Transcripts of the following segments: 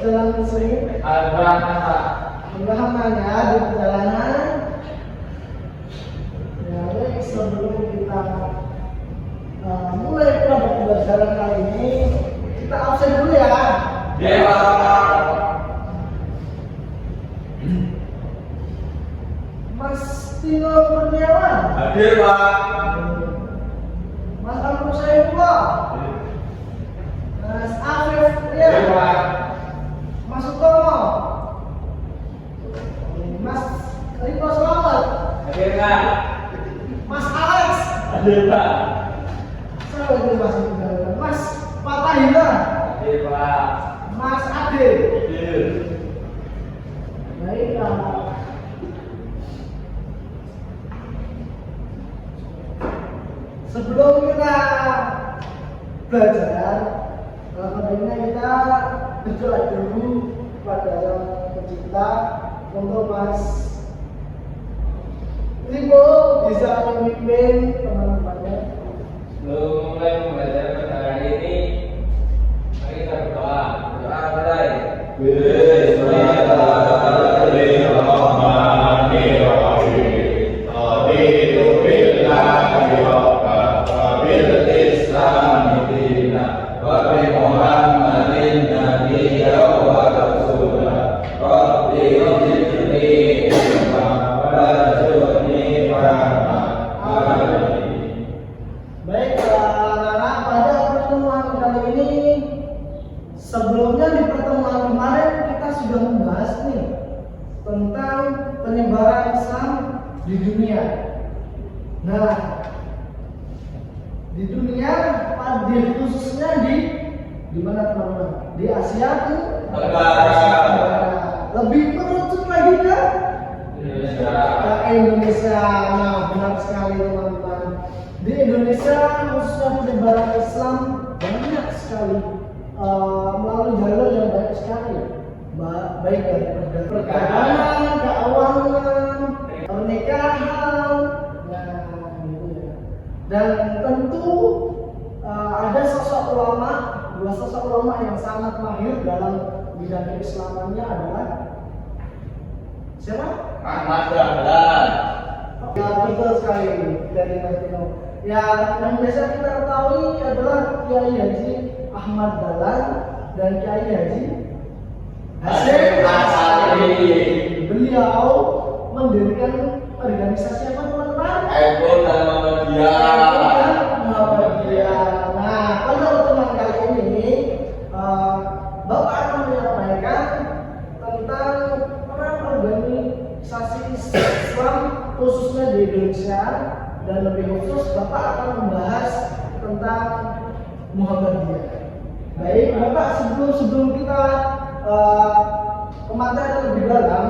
perjalanan sering? Abraham ya di perjalanan. Ya, baik, sebelum kita mulai pada pembelajaran kali ini, kita absen dulu ya. Ya. Mas Tino Kurniawan. Hadir, Pak. Mas Amru Saifullah. Mas Afif ya. Hadir, Pak. Mas Utomo. Mas Riko Selamat. Hadir, Pak. Mas Alex. Hadir, Pak. Saya lagi Mas Fatahila. Hadir, Pak. Mas Ade. Hadir. Baik, sebelum kita belajar, tentunya kita berdoa dulu kepada Yang Pencipta untuk Mas Riko bisa memimpin teman-temannya. Sebelum mulai pembelajaran pada hari ini, mari kita berdoa. Berdoa mulai. Baik, anak-anak, pada pertemuan kali ini, sebelumnya di pertemuan kemarin kita sudah membahas nih tentang penyebaran Islam di dunia. Nah, di dunia, khususnya di mana teman-teman? Di Asia Tenggara. Lebih merucut lagi ke Indonesia. Nah, benar sekali teman-teman. Di Indonesia khususnya penyebaran Islam banyak sekali melalui jalur yang baik sekali, baik dari perdagangan, keuangan, pernikahan, gitu ya. Dan tentu ada dua sosok ulama yang sangat mahir dalam bidang keislamannya adalah siapa? Ahmad Dahlan. Ya, betul sekali dari Mas Tino. Ya, yang biasa kita ketahui adalah Kiai Haji Ahmad Dahlan dan Kiai Haji Hasyim Asy'ari. Beliau mendirikan organisasi apa teman-teman? Eko dan Muhammadiyah. Nah, pada pertemuan kali ini Bapak akan menyampaikan tentang peran organisasi Islam khususnya di Indonesia, dan lebih khusus Bapak akan membahas tentang Muhammadiyah. Baik, Bapak, sebelum kita pemantauan lebih dalam,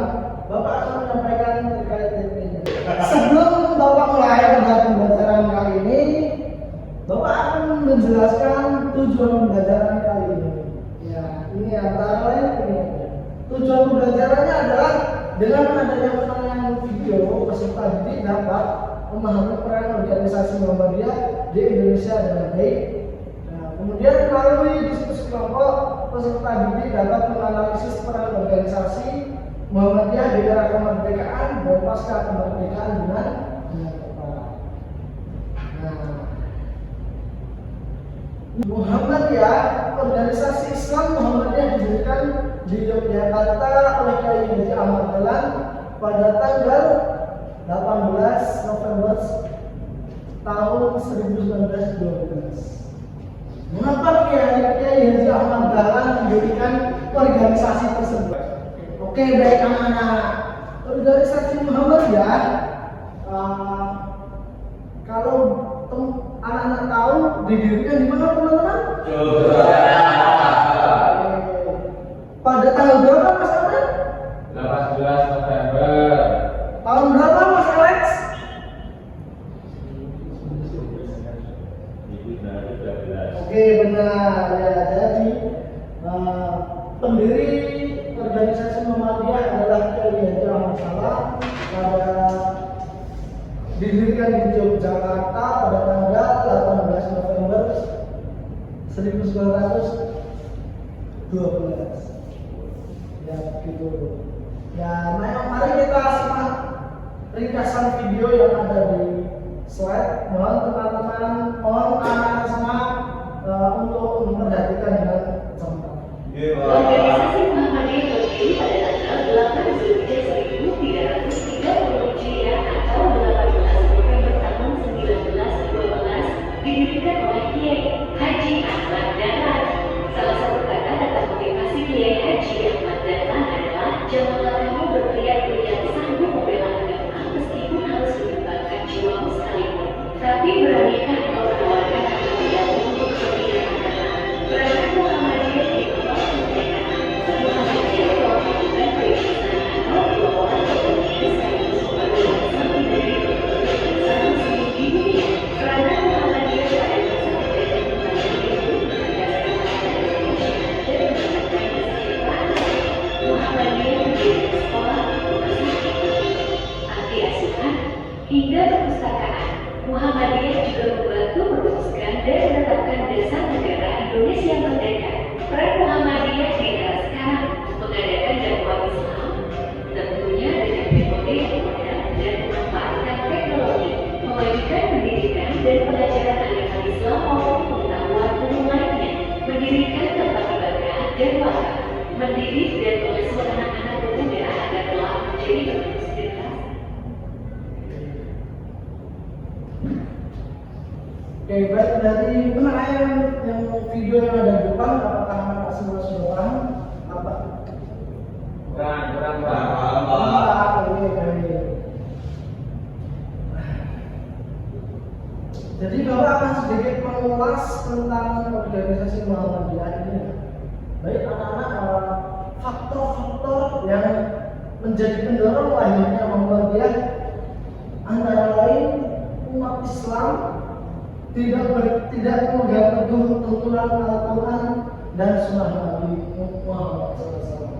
Bapak akan menyampaikan terkait ini. Sebelum Bapak mulai pada pembelajaran kali ini, Bapak akan menjelaskan tujuan pembelajaran kali ini. Ya, ini antara lain ini. Tujuan pembelajarannya adalah dengan adanya penayangan video, peserta didik dapat memahami peran organisasi Muhammadiyah di Indonesia dengan baik. Nah, kemudian melalui diskusi kelompok, peserta didik dapat menganalisis peran organisasi Muhammadiyah di era kemerdekaan dan pasca kemerdekaan dengan tepat. Nah, Muhammadiyah, organisasi Islam Muhammadiyah didirikan di Yogyakarta oleh Kiai Haji Ahmad Dahlan pada tanggal 18 November tahun 1912. Mengapa Kiai Haji Ahmad Dahlan mendirikan organisasi tersebut? Oke, baik anak-anak. Organisasi Muhammadiyah, kalau anak-anak tahu didirikan di mana teman-teman? Pada tanggal berapa Mas Amran? 18 November. Tahun berapa Mas Alex? Oke, benar ya. Jadi pendiri organisasi Muhammadiyah adalah Kiai Haji Ahmad Dahlan pada didirikan di Yogyakarta pada tanggal 18 November 1912. mohon teman-teman, mohon anak-anak semua untuk memperhatikan dengan cermat. Organisasi Muhammadiyah berdiri pada tanggal 8 Zulhijjah 1330 Hijriah atau 18 November tahun 1912, didirikan oleh Kiai Haji Ahmad Dahlan. Salah satu kata datang motivasi Kiai Haji Ahmad Dahlan adalah janganlah kamu berteriak-teriak sanggup membela agama meskipun harus menyumbangkan jiwamu sekalipun, tapi beranikan kau menawarkan kematianmu untuk kepentingan agama. Gerakan Muhammadiyah dibentuk kemerdekaan, sebuah yang telah melakukan peristiwa atau kelompok kepentingan sekaligus sebagai samping dari kebebasan muslim di dunia. Gerakan Muhammadiyah pada masa penjajahan Belanda itu berdasarkan pada Indonesia dan mendapatkan kesejahteraan. Muhammadiyah mendirikan sekolah, rumah sakit, panti asuhan, hingga perpustakaan. Muhammadiyah juga membantu merumuskan dan menetapkan dasar negara Indonesia merdeka. Peran Muhammadiyah di era sekarang mengadakan dakwah Islam, tentunya dengan metode yang modern dan memanfaatkan teknologi, memajukan pendidikan dan pengajaran agama Islam maupun pengetahuan umum lainnya, mendirikan tempat ibadah dan wakaf, mendidik dan mengasuh anak-anak pemuda agar kelak menjadi penerus generasi. Oke, baik, dari penilaian yang video yang ada di depan, apakah anak semua sudah paham? Apa? Kurang. Oke, baik. Jadi Bapak akan sedikit mengulas tentang organisasi Muhammadiyah ini. Baik anak-anak, faktor-faktor yang menjadi pendorong lahirnya Muhammadiyah antara lain umat Islam tidak memegang teguh tuntunan Al-Quran dan Sunnah Nabi Muhammad SAW.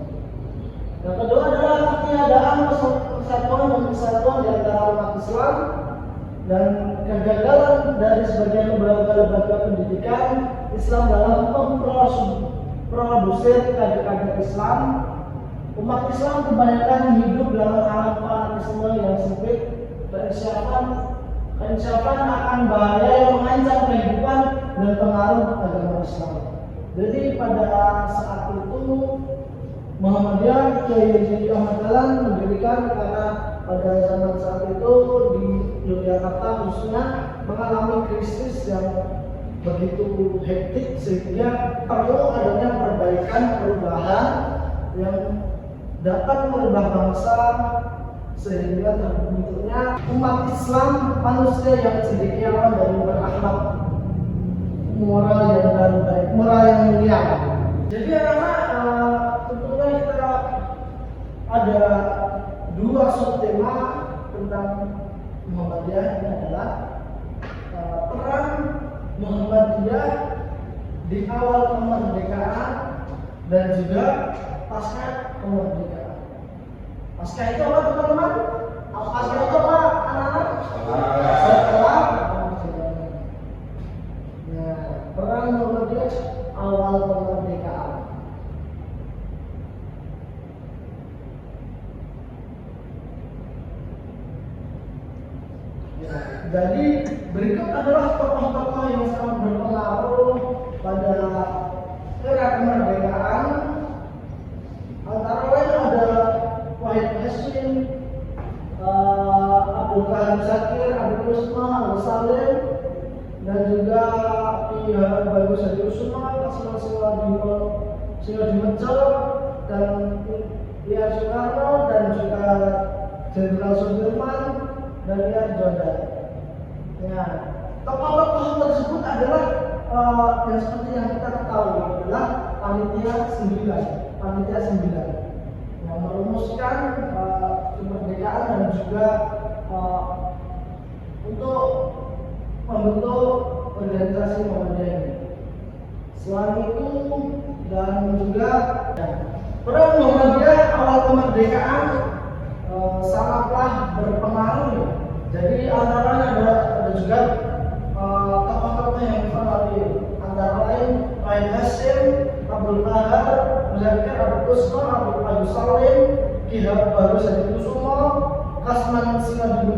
Yang kedua adalah ketiadaan persatuan dan kesatuan di antara umat Islam dan kegagalan dari sebagian lembaga-lembaga pendidikan Islam dalam memproduksi kader-kader Islam. Umat Islam kebanyakan hidup dalam alam fanatisme yang sempit, keinsyafan akan bahaya yang mengancam kehidupan dan pengaruh agama Islam. Jadi pada saat itu Muhammadiyah Kiai Haji Ahmad Dahlan mendirikan karena pada zaman saat itu di Yogyakarta khususnya mengalami krisis yang begitu hektik sehingga perlu adanya perubahan yang dapat merubah bangsa sehingga terbentuknya umat Islam manusia yang cendekiawan dan berakhlak moral yang mulia. Jadi anak-anak tentunya kita ada dua subtema tentang Muhammadiyah. Ini adalah peran Muhammadiyah di awal kemerdekaan dan juga pasca kemerdekaan. Pasca itu apa teman-teman? Pasca itu apa anak-anak? Setelah. Nah, peran Muhammadiyah awal kemerdekaan. Ya, jadi berikut adalah tokoh-tokoh yang sangat berpengaruh pada era kemerdekaan. Antara lain ada Wahid Hasyim, Abdul Kahim Zakir, Abdul Usman, Abdul Salim, dan juga Ki Bagus Hadi Usman, Kasman Siwadi dan Iyar Soekarno, dan juga Jenderal Sudirman dan Iyar Jodan. Nah, tokoh-tokoh tersebut adalah yang seperti yang kita ketahui adalah panitia 9 yang merumuskan kemerdekaan dan juga untuk membentuk organisasi Muhammadiyah ini. Selain itu dan juga peran Muhammadiyah awal kemerdekaan sangatlah berpengaruh. Jadi antaranya ada juga tokoh-tokoh yang dipengaruhi, antara lain Wahid Hasyim, Abdul Kahar Zakir, Abdul Usman, Abdul Salim, Ki Bagus Hadi Kusumo, Kasman Siwadi,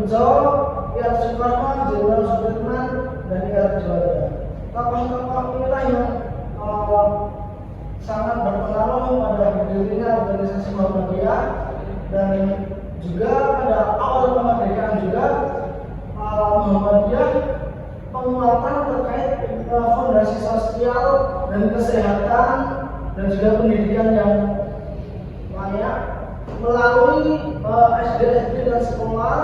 R. Soekarno, Jenderal Sudirman, dan R. Juanda. Tokoh-tokoh inilah yang sangat berpengaruh pada berdirinya organisasi Muhammadiyah, dan juga pada awal kemerdekaan juga Muhammadiyah penguatan terkait fondasi sosial dan kesehatan dan juga pendidikan yang layak melalui SD dan sekolah,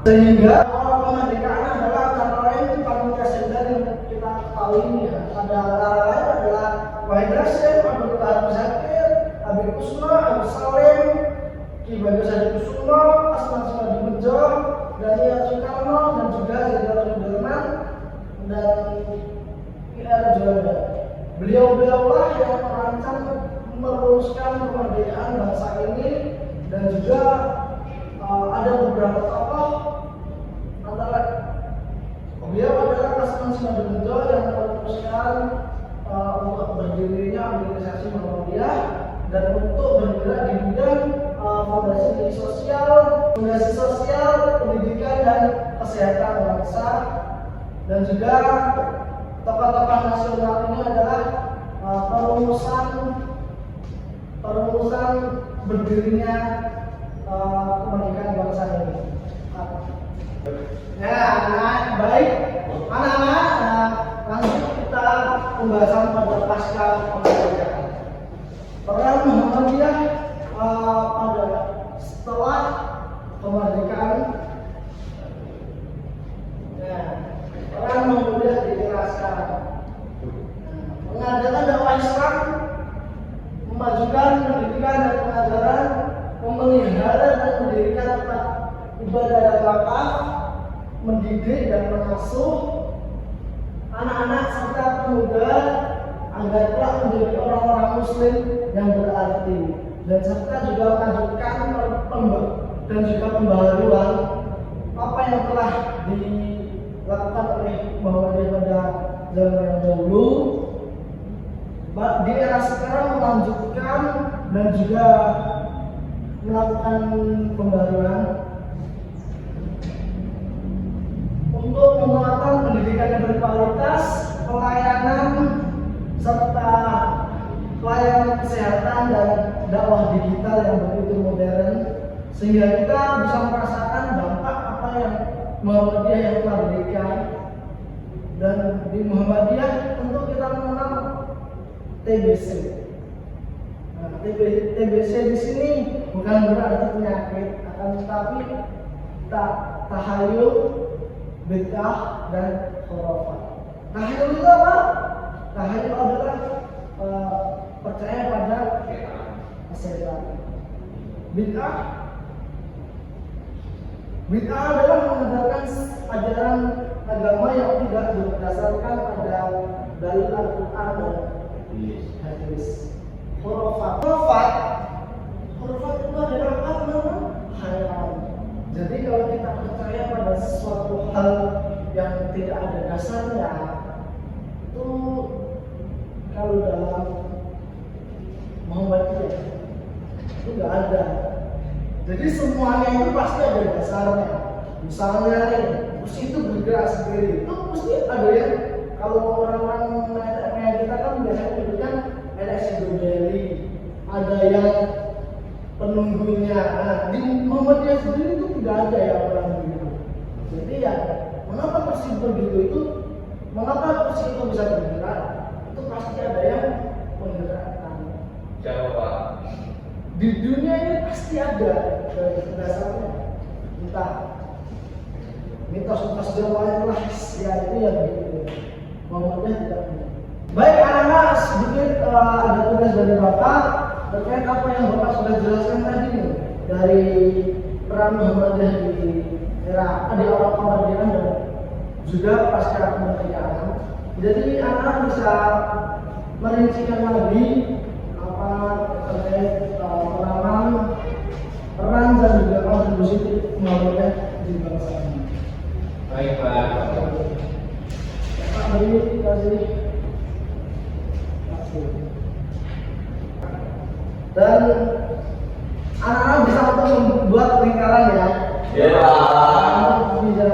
sehingga awal kemerdekaan adalah antara lain paling presiden yang kita ketahui ya. Ada lain adalah Wahid Rasyid, Abdul Qadir Zakir, Habib Kusma, Agus Salim, Ki Bagus Hadikusuma, Asman Sunardibejo, Daniel Soekarno, dan juga Jenderal Sudirman dan R. Juanda. Beliau-beliaulah yang merancang merumuskan kemerdekaan bangsa ini, dan juga ada beberapa tokoh antara beliau adalah Asman Sunardibejo yang merumuskan untuk berdirinya organisasi Muhammadiyah dan untuk bergerak di bidang fondasi sosial, pendidikan dan kesehatan bangsa. Dan juga tokoh-tokoh nasional ini adalah perumusan berdirinya kemerdekaan bangsa ini. Ya, baik anak-anak, langsung kita pembahasan pada pasca kemerdekaan. Peran Muhammadiyah pada setelah kemerdekaan. Peran Muhammadiyah di era sekarang. Mengadakan dakwah Islam, memajukan pendidikan dan pengajaran, memelihara dan mendirikan tempat ibadah dan wakaf, mendidik dan mengasuh anak-anak serta pemuda agar telah menjadi orang-orang Muslim yang berarti, dan serta juga mengajukan dan juga pembaharuan apa yang telah dilakukan oleh Muhammadiyah pada zaman yang dahulu. Di era sekarang melanjutkan dan juga melakukan pembaruan untuk penguatan pendidikan yang berkualitas, pelayanan serta pelayanan kesehatan dan dakwah digital yang begitu modern, sehingga kita bisa merasakan dampak apa yang Muhammadiyah yang telah berikan. Dan di Muhammadiyah tentu kita mengenal TBC. Nah, TBC di sini bukan berarti penyakit, akan tetapi tahayul, bid'ah dan khurafat. Tahayul itu apa? Tahayul adalah percaya pada setan. Bid'ah adalah mengajarkan ajaran agama yang tidak berdasarkan pada dalil Al-Quran dan hadis. Khurafat itu adalah apa? Khayal. Jadi kalau kita percaya pada sesuatu hal yang tidak ada dasarnya, itu kalau dalam Muhammadiyah itu nggak ada. Jadi semuanya itu pasti ada dasarnya. Misalnya nih, mesti itu bergerak sendiri. Itu mesti ada yang, kalau orang-orang kayak kita kan biasanya menyebutkan LSD, ada yang penunggunya. Nah, di Muhammadiyah sendiri itu tidak ada ya orang begitu. Jadi ya, mengapa kursi begitu itu? Mengapa kursi itu bisa bergerak? Itu pasti ada yang menggerakkan. Jawab. Di dunia ini pasti ada dasarnya. Entah mitos-mitos Jawa yang telah ya itu ya begitu. Muhammadiyah tidak punya. Baik anak-anak, sedikit ada tugas dari Bapak terkait apa yang Bapak sudah jelaskan tadi nih, dari peran Muhammadiyah di era di awal kemerdekaan dan juga pasca kemerdekaan. Jadi anak bisa merincikan lagi apa terkait peran dan juga kontribusi Muhammadiyah di bangsa ini. Baik Pak. Pak beri kasih. Dan anak-anak bisa untuk membuat lingkaran ya. Ya. Bisa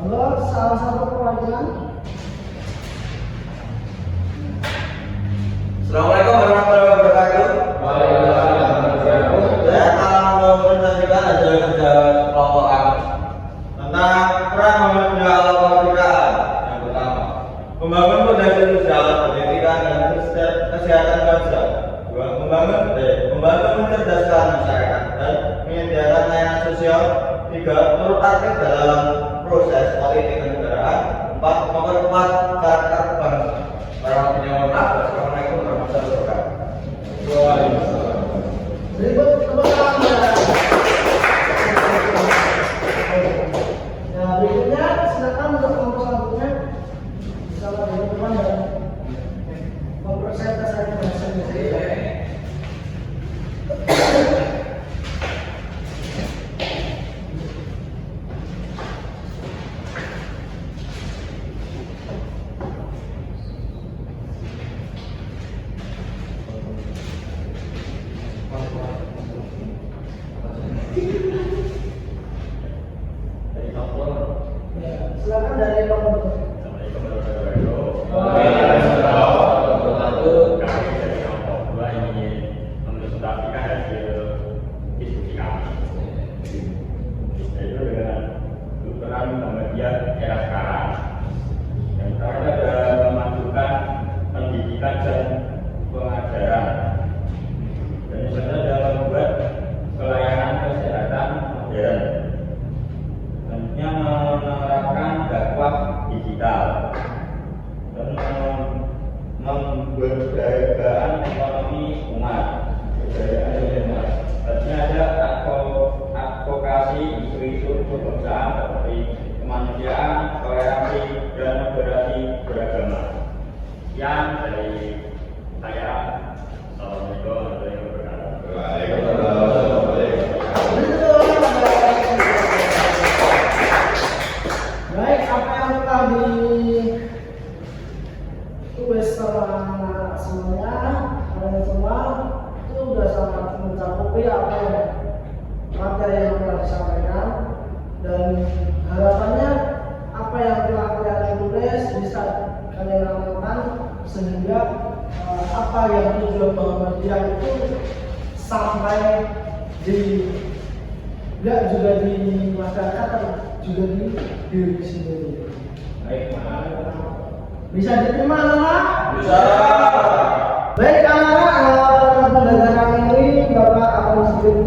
Monggo salah satu perwakilan. Assalamualaikum warahmatullahi wabarakatuh. Saya akan mempresentasikan hasil kerja kelompok A tentang peran manusia dalam kemerdekaan. Yang pertama, membangun fondasi sosial pendidikan dan kesehatan bangsa. Dua, membantu mencerdaskan masyarakat dan menyediakan layanan sosial. Tiga, turut aktif dalam proses politik kenegaraan. Empat, memperkuat karakter bangsa. Assalamualaikum warahmatullahi wabarakatuh. Waalaikumsalam. Berikut kebetulan. Nah, berikutnya silakan untuk kelompok selanjutnya bisa bagi teman dan mempresentasikan hasilnya. Silakan dari Pak Gubernur. Assalamualaikum warahmatullahi wabarakatuh. Waalaikumsalam. Kami dari kelompok 2 ingin mempresentasikan hasil diskusi kami, yaitu dengan peran Muhammadiyah era sekarang. Yang pertama adalah memajukan pendidikan dan pengajaran, dan yang kedua adalah membuat pelayanan kesehatan modern. Selanjutnya menerapkan dakwah digital dan memberdayakan ekonomi umat. Selanjutnya ada advokasi isu-isu kebangsaan seperti kemanusiaan, toleransi, dan moderasi beragama. Sekian dari saya. Assalamualaikum warahmatullahi wabarakatuh. Baik, apa yang telah ditulis sama semuanya, kalian semua itu sudah sangat mencakupi apa yang materi yang telah disampaikan, dan harapannya apa yang telah kalian tulis bisa kalian lakukan sehingga apa yang tujuan Muhammadiyah itu sampai di enggak juga di masyarakat tapi juga di diri sendiri. Baik, Bisa diterima anak-anak? Bisa. Baik anak-anak, pada pembelajaran ini Bapak akan sedikit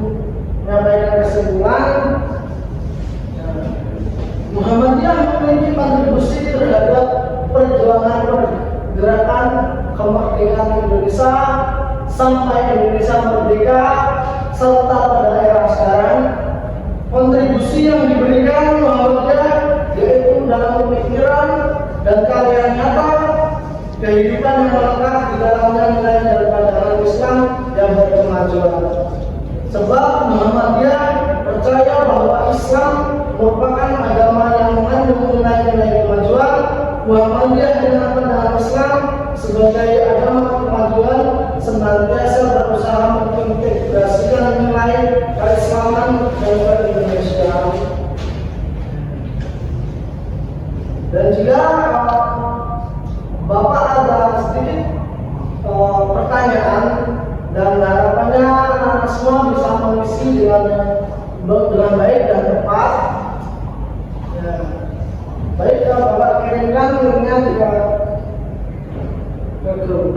menyampaikan kesimpulan. Muhammadiyah memiliki kontribusi terhadap perjuangan pergerakan kemerdekaan Indonesia sampai Indonesia merdeka, serta pada era sekarang. Kontribusi yang diberikan Muhammadiyah yaitu dalam pemikiran dan karya nyata, kehidupan yang melekat di dalamnya nilai daripada Islam yang berkemajuan. Sebab Muhammadiyah percaya bahwa Islam merupakan agama yang mengandung nilai-nilai kemajuan. Muhammadiyah dengan pandangan Islam sebagai agama kemajuan senantiasa berusaha mengintegrasikan nilai keislaman dan keindonesiaan. Dan jika Bapak ada sedikit pertanyaan dan harapannya anak semua bisa mengisi dengan baik dan tepat. Ya. Baik, kalau Bapak kirimkan linknya juga ke grup.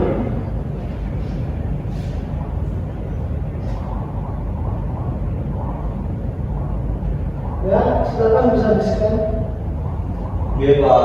Ya, silakan bisa di-scan. Iya, Pak.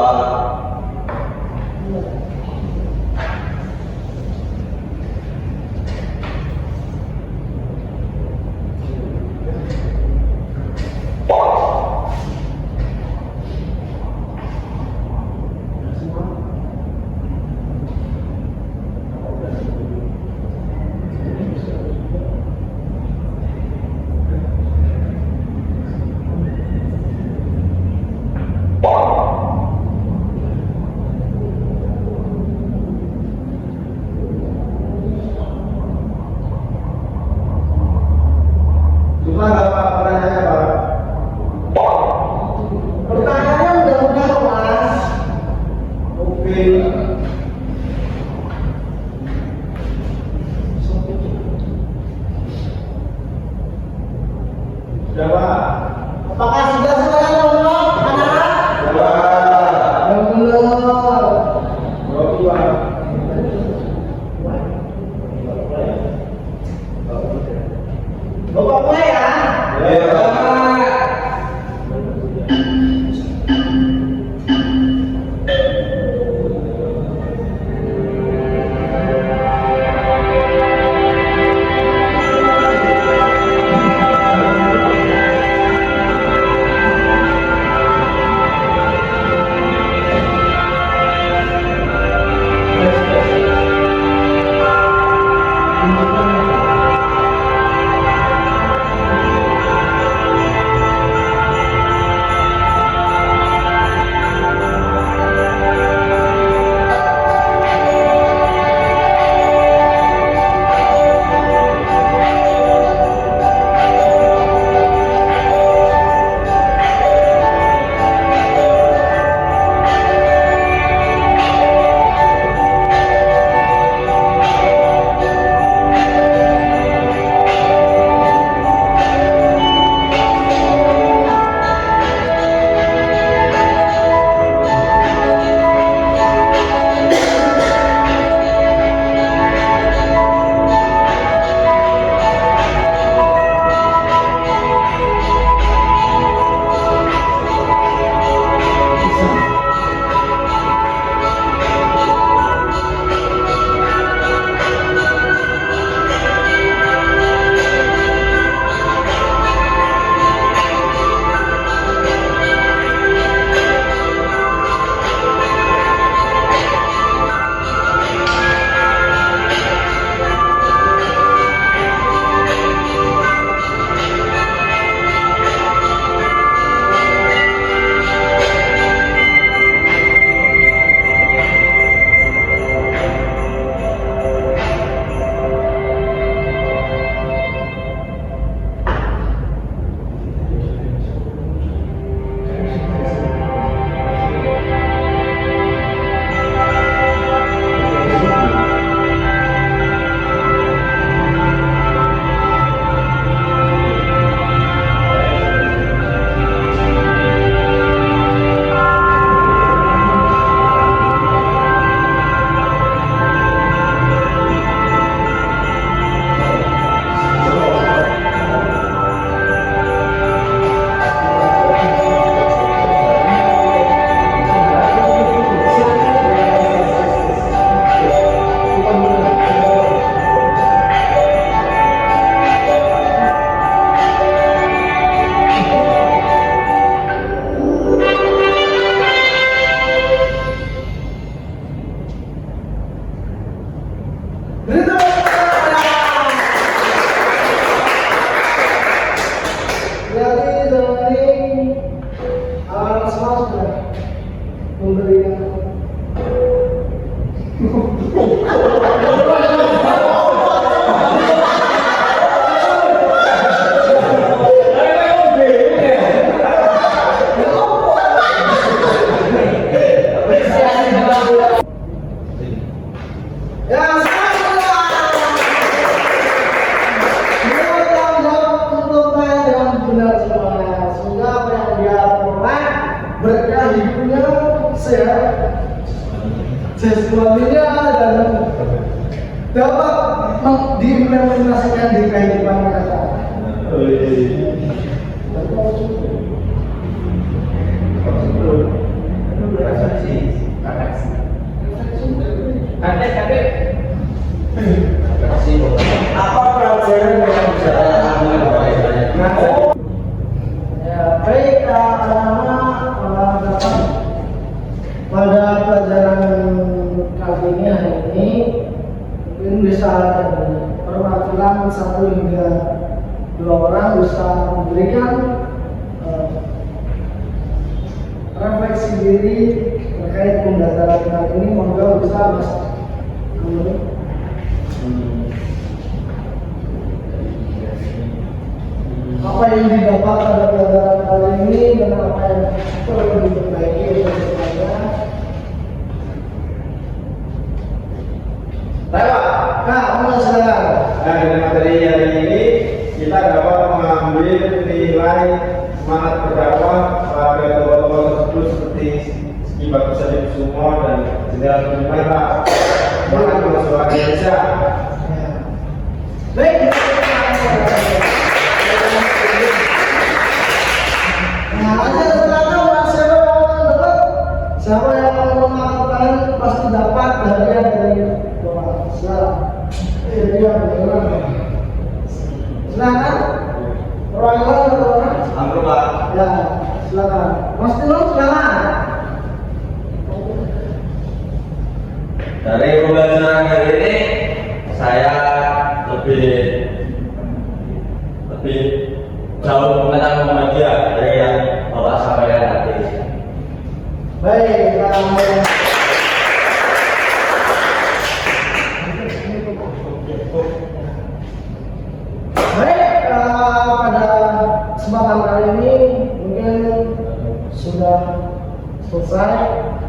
semua sudah memberikan ya semoga apa yang dia peroleh berkah hidupnya sehat jasmaninya dan dapat diimplementasikan di kehidupan mereka. Apa pelajaran yang bisa anda ambil? Ya, baik anak-anak dapat pada pelajaran kali ini hari ini mungkin bisa ada perwakilan 1 hingga 2 orang bisa memberikan refleksi diri terkait pembelajaran kali ini. Monggo bisa Mas Amri. Apa yang didapat pada pelajaran kali ini dan apa yang perlu diperbaiki untuk selanjutnya. Lewat. Nah, mulai silakan. Nah, dari materi hari ini kita dapat mengambil nilai semangat berdakwah pada tokoh-tokoh tersebut seperti Ki Bagus Adi Kusumo dan Jenderal Sudirman bahkan Rasulullah Indonesia. Ya. Baik. Nah, aja silakan Mas siapa yang dapat? Siapa yang mau mengatakan pasti dapat hadiah dari Bapak. Silakan. Iya, betul. Silakan. Perwakilan atau orang? Ambil Pak. Ya, silakan. Mas Tino, silakan. Dari pembelajaran kali ini saya lebih jauh mengenal Muhammadiyah dari yang Bapak sampaikan tadi. Baik, pada kesempatan kali ini mungkin sudah selesai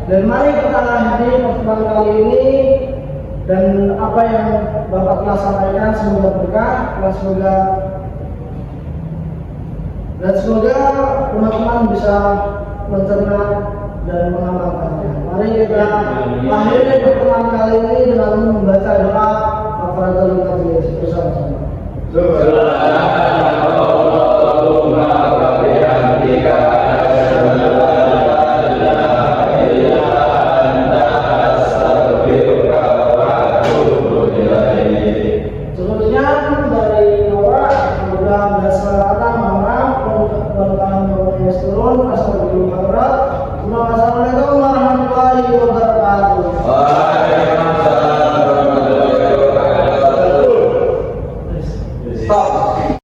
dan mari kita akhiri pertemuan kali ini dan apa yang Bapak telah sampaikan semoga berkah dan semoga teman-teman bisa mencerna